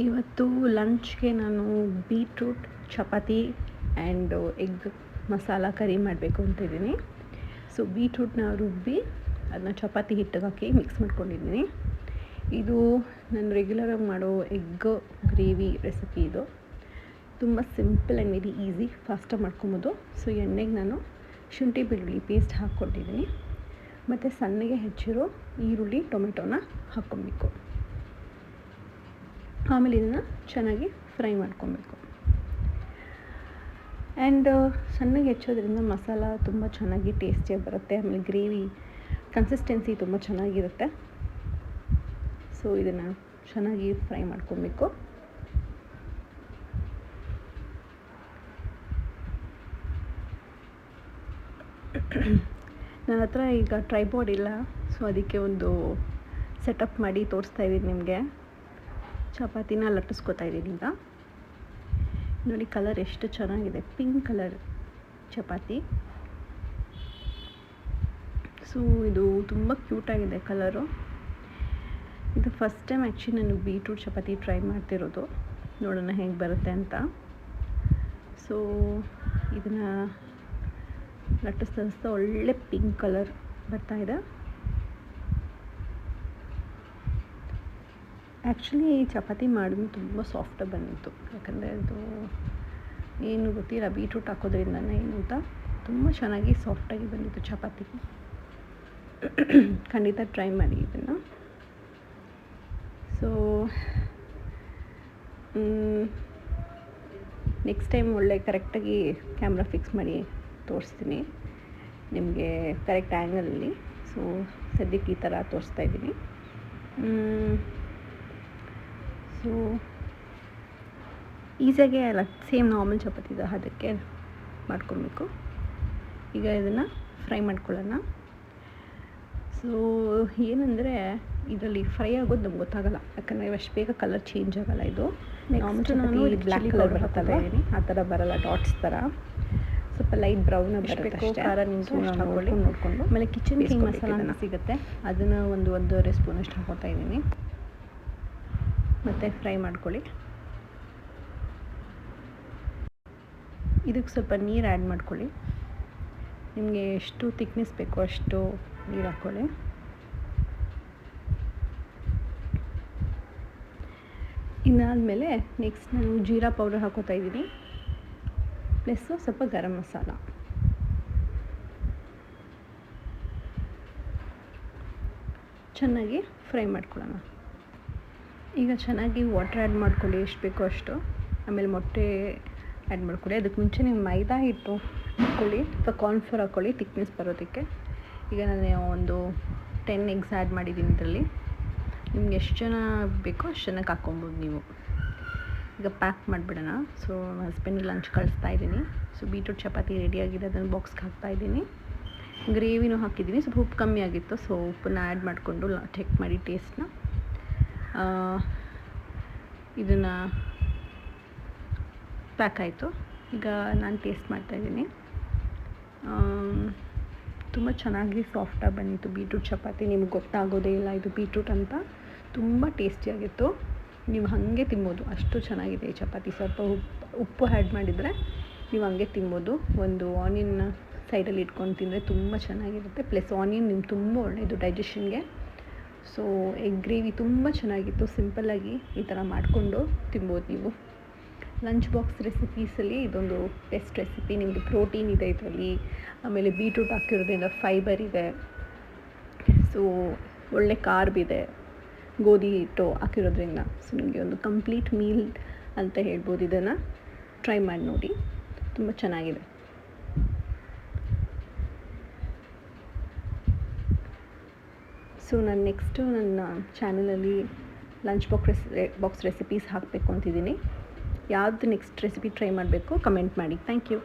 ಇವತ್ತು ಲಂಚ್ಗೆ ನಾನು beetroot chapati and egg masala curry ಮಾಡಬೇಕು ಅಂತಿದ್ದೀನಿ. ಸೊ ಬೀಟ್ರೂಟ್ನ ರುಬ್ಬಿ ಅದನ್ನ ಚಪಾತಿ ಹಿಟ್ಟಿಗೆ ಹಾಕಿ ಮಿಕ್ಸ್ ಮಾಡ್ಕೊಂಡಿದ್ದೀನಿ. ಇದು ನಾನು ರೆಗ್ಯುಲರಾಗಿ ಮಾಡೋ ಎಗ್ ಗ್ರೇವಿ ರೆಸಿಪಿ. ಇದು ತುಂಬ ಸಿಂಪಲ್ ಆ್ಯಂಡ್ ವೆರಿ ಈಸಿ, ಫಾಸ್ಟಾಗಿ ಮಾಡ್ಕೊಬೋದು. ಸೊ ಎಣ್ಣೆಗೆ ನಾನು ಶುಂಠಿ ಬೆಳ್ಳುಳ್ಳಿ ಪೇಸ್ಟ್ ಹಾಕ್ಕೊಂಡಿದ್ದೀನಿ ಮತ್ತು ಸಣ್ಣಗೆ ಹೆಚ್ಚಿರೋ ಈರುಳ್ಳಿ ಟೊಮೆಟೊನ ಹಾಕ್ಕೊಬೇಕು. ಆಮೇಲೆ ಇದನ್ನು ಚೆನ್ನಾಗಿ ಫ್ರೈ ಮಾಡ್ಕೊಬೇಕು. ಆ್ಯಂಡ್ ಸಣ್ಣಗೆ ಹೆಚ್ಚೋದ್ರಿಂದ ಮಸಾಲ ತುಂಬ ಚೆನ್ನಾಗಿ ಟೇಸ್ಟಿಯಾಗಿ ಬರುತ್ತೆ. ಆಮೇಲೆ ಗ್ರೇವಿ ಕನ್ಸಿಸ್ಟೆನ್ಸಿ ತುಂಬ ಚೆನ್ನಾಗಿರುತ್ತೆ. ಸೊ ಇದನ್ನು ಚೆನ್ನಾಗಿ ಫ್ರೈ ಮಾಡ್ಕೊಬೇಕು. ನನ್ನ ಹತ್ರ ಈಗ ಟ್ರೈಪಾಡ್ ಇಲ್ಲ, ಸೊ ಅದಕ್ಕೆ ಒಂದು ಸೆಟಪ್ ಮಾಡಿ ತೋರಿಸ್ತಾ ಇದ್ದೀನಿ ನಿಮಗೆ. ಚಪಾತಿನ ಲಟ್ಟಿಸ್ಕೊತಾ ಇದ್ದೀನಿ ಈಗ. ನೋಡಿ ಕಲರ್ ಎಷ್ಟು ಚೆನ್ನಾಗಿದೆ, ಪಿಂಕ್ ಕಲರ್ ಚಪಾತಿ. ಸೊ ಇದು ತುಂಬ ಕ್ಯೂಟಾಗಿದೆ ಕಲರು. ಇದು ಫಸ್ಟ್ ಟೈಮ್ ಆ್ಯಕ್ಚುಲಿ ನಾನು ಬೀಟ್ರೂಟ್ ಚಪಾತಿ ಟ್ರೈ ಮಾಡ್ತಿರೋದು. ನೋಡೋಣ ಹೇಗೆ ಬರುತ್ತೆ ಅಂತ. ಸೊ ಇದನ್ನು ಲಟ್ಟಿಸ್ತಾ ಒಳ್ಳೆ ಪಿಂಕ್ ಕಲರ್ ಬರ್ತಾಯಿದೆ. ಆ್ಯಕ್ಚುಲಿ ಈ ಚಪಾತಿ ಮಾಡಿದ್ಮೇಲೆ ತುಂಬ ಸಾಫ್ಟಾಗಿ ಬಂದಿತ್ತು. ಯಾಕಂದರೆ ಅದು ಏನು ಗೊತ್ತಿಲ್ಲ, ಬೀಟ್ರೂಟ್ ಹಾಕೋದ್ರಿಂದನೇ ಏನು ಅಂತ ತುಂಬ ಚೆನ್ನಾಗಿ ಸಾಫ್ಟಾಗಿ ಬಂದಿತ್ತು ಚಪಾತಿ. ಖಂಡಿತ ಟ್ರೈ ಮಾಡಿ ಇದನ್ನು. ಸೊ ನೆಕ್ಸ್ಟ್ ಟೈಮ್ ಒಳ್ಳೆ ಕರೆಕ್ಟಾಗಿ ಕ್ಯಾಮ್ರಾ ಫಿಕ್ಸ್ ಮಾಡಿ ತೋರಿಸ್ತೀನಿ ನಿಮಗೆ, ಕರೆಕ್ಟ್ ಆ್ಯಂಗಲಲ್ಲಿ. ಸೊ ಸದ್ಯಕ್ಕೆ ಈ ಥರ ತೋರಿಸ್ತಾ ಇದ್ದೀನಿ. ಸೊ ಈಸಿಯಾಗೆ ಅಲ್ಲ, ಸೇಮ್ ನಾರ್ಮಲ್ ಚಪಾತಿ ಅದಕ್ಕೆ ಮಾಡ್ಕೊಬೇಕು. ಈಗ ಇದನ್ನು ಫ್ರೈ ಮಾಡ್ಕೊಳ್ಳೋಣ. ಸೊ ಏನಂದರೆ ಇದರಲ್ಲಿ ಫ್ರೈ ಆಗೋದು ನಮ್ಗೆ ಗೊತ್ತಾಗಲ್ಲ, ಯಾಕಂದರೆ ಅಷ್ಟು ಬೇಗ ಕಲರ್ ಚೇಂಜ್ ಆಗೋಲ್ಲ. ಇದು ನಾರ್ಮಲ್ ಚಪಾತಿ ಬ್ಲ್ಯಾಕ್ ಕಲರ್ ಬರ್ತದೆ, ಆ ಥರ ಬರೋಲ್ಲ, ಡಾಟ್ಸ್ ಥರ ಸ್ವಲ್ಪ ಲೈಟ್ ಬ್ರೌನ್ ಬರುತ್ತೆ. ಖಾರ ನೋಡಿಕೊಂಡು ಆಮೇಲೆ ಕಿಚನ್ ಕಿಂಗ್ ಮಸಾಲ ಅಂತ ಸಿಗುತ್ತೆ, ಅದನ್ನು ಒಂದೂವರೆ ಸ್ಪೂನಷ್ಟು ಹಾಕೋತಾ ಇದ್ದೀನಿ. ಮತ್ತು ಫ್ರೈ ಮಾಡ್ಕೊಳ್ಳಿ. ಇದಕ್ಕೆ ಸ್ವಲ್ಪ ನೀರು ಆ್ಯಡ್ ಮಾಡ್ಕೊಳ್ಳಿ. ನಿಮಗೆ ಎಷ್ಟು ಥಿಕ್ನೆಸ್ ಬೇಕೋ ಅಷ್ಟು ನೀರು ಹಾಕ್ಕೊಳ್ಳಿ. ಇದಾದಮೇಲೆ ನೆಕ್ಸ್ಟ್ ನಾನು ಜೀರಾ ಪೌಡರ್ ಹಾಕೋತಾ ಇದ್ದೀನಿ, ಪ್ಲಸ್ಸು ಸ್ವಲ್ಪ ಗರಂ ಮಸಾಲ. ಚೆನ್ನಾಗಿ ಫ್ರೈ ಮಾಡ್ಕೊಳ್ಳೋಣ. ಈಗ ಚೆನ್ನಾಗಿ ವಾಟರ್ ಆ್ಯಡ್ ಮಾಡ್ಕೊಳ್ಳಿ, ಎಷ್ಟು ಬೇಕೋ ಅಷ್ಟು. ಆಮೇಲೆ ಮೊಟ್ಟೆ ಆ್ಯಡ್ ಮಾಡ್ಕೊಳ್ಳಿ. ಅದಕ್ಕೆ ಮುಂಚೆ ನೀವು ಮೈದಾ ಹಿಟ್ಟು ಹಾಕ್ಕೊಳ್ಳಿ ಅಥವಾ ಕಾರ್ನ್ಫ್ಲೋರ್ ಹಾಕ್ಕೊಳ್ಳಿ ಥಿಕ್ನೆಸ್ ಬರೋದಕ್ಕೆ. ಈಗ ನಾನು ಒಂದು 10 ಎಗ್ಸ್ ಆ್ಯಡ್ ಮಾಡಿದ್ದೀನಿ ಇದರಲ್ಲಿ. ನಿಮ್ಗೆ ಎಷ್ಟು ಜನ ಬೇಕೋ ಅಷ್ಟು ಜನಕ್ಕೆ ಹಾಕ್ಕೊಬೋದು ನೀವು. ಈಗ ಪ್ಯಾಕ್ ಮಾಡಿಬಿಡೋಣ. ಸೊ ಹಸ್ಬೆಂಡ್ ಲಂಚ್ ಕಳಿಸ್ತಾ ಇದ್ದೀನಿ. ಸೊ ಬೀಟ್ರೂಟ್ ಚಪಾತಿ ರೆಡಿಯಾಗಿದೆ, ಅದನ್ನು ಬಾಕ್ಸ್ಗೆ ಹಾಕ್ತಾಯಿದ್ದೀನಿ. ಗ್ರೇವಿನೂ ಹಾಕಿದ್ದೀನಿ, ಸ್ವಲ್ಪ ಉಪ್ಪು ಕಮ್ಮಿ ಆಗಿತ್ತು. ಸೊ ಉಪ್ಪನ್ನ ಆ್ಯಡ್ ಮಾಡಿಕೊಂಡು ಚೆಕ್ ಮಾಡಿ ಟೇಸ್ಟ್ನ. ಇದನ್ನು ಪ್ಯಾಕ್ ಆಯಿತು. ಈಗ ನಾನು ಟೇಸ್ಟ್ ಮಾಡ್ತಾಯಿದ್ದೀನಿ. ತುಂಬ ಚೆನ್ನಾಗಿ ಸಾಫ್ಟಾಗಿ ಬಂದಿತ್ತು ಬೀಟ್ರೂಟ್ ಚಪಾತಿ. ನಿಮ್ಗೆ ಗೊತ್ತಾಗೋದೇ ಇಲ್ಲ ಇದು ಬೀಟ್ರೂಟ್ ಅಂತ. ತುಂಬ ಟೇಸ್ಟಿಯಾಗಿತ್ತು, ನೀವು ಹಾಗೆ ತಿನ್ಬೋದು, ಅಷ್ಟು ಚೆನ್ನಾಗಿದೆ ಈ ಚಪಾತಿ. ಸ್ವಲ್ಪ ಉಪ್ಪು ಆ್ಯಡ್ ಮಾಡಿದರೆ ನೀವು ಹಾಗೆ ತಿನ್ಬೋದು. ಒಂದು ಆನಿಯನ್ ಸೈಡಲ್ಲಿ ಇಟ್ಕೊಂಡು ತಿಂದರೆ ತುಂಬ ಚೆನ್ನಾಗಿರುತ್ತೆ. ಪ್ಲಸ್ ಆನಿಯನ್ ನಿಮ್ಗೆ ತುಂಬ ಒಳ್ಳೆಯದು ಡೈಜೆಷನ್ಗೆ. ಸೊ ಎಗ್ ಗ್ರೇವಿ ತುಂಬ ಚೆನ್ನಾಗಿತ್ತು. ಸಿಂಪಲ್ಲಾಗಿ ಈ ಥರ ಮಾಡಿಕೊಂಡು ತಿನ್ಬೋದು ನೀವು. ಲಂಚ್ ಬಾಕ್ಸ್ ರೆಸಿಪೀಸಲ್ಲಿ ಇದೊಂದು ಬೆಸ್ಟ್ ರೆಸಿಪಿ. ನಿಮಗೆ ಪ್ರೋಟೀನ್ ಇದೆ ಇದರಲ್ಲಿ, ಆಮೇಲೆ ಬೀಟ್ರೂಟ್ ಹಾಕಿರೋದ್ರಿಂದ ಫೈಬರ್ ಇದೆ. ಸೊ ಒಳ್ಳೆ ಕಾರ್ಬ್ ಇದೆ ಗೋಧಿ ಹಿಟ್ಟು ಹಾಕಿರೋದ್ರಿಂದ. ಸೊ ನಿಮಗೆ ಒಂದು ಕಂಪ್ಲೀಟ್ ಮೀಲ್ ಅಂತ ಹೇಳ್ಬೋದು. ಇದನ್ನು ಟ್ರೈ ಮಾಡಿ ನೋಡಿ, ತುಂಬ ಚೆನ್ನಾಗಿದೆ. ಸೊ ನಾನು ನೆಕ್ಸ್ಟು ನನ್ನ ಚಾನಲಲ್ಲಿ ಲಂಚ್ ಬಾಕ್ಸ್ ರೆಸಿಪೀಸ್ ಹಾಕಬೇಕು ಅಂತಿದ್ದೀನಿ. ಯಾವುದು ನೆಕ್ಸ್ಟ್ ರೆಸಿಪಿ ಟ್ರೈ ಮಾಡಬೇಕು ಕಮೆಂಟ್ ಮಾಡಿ. Thank you.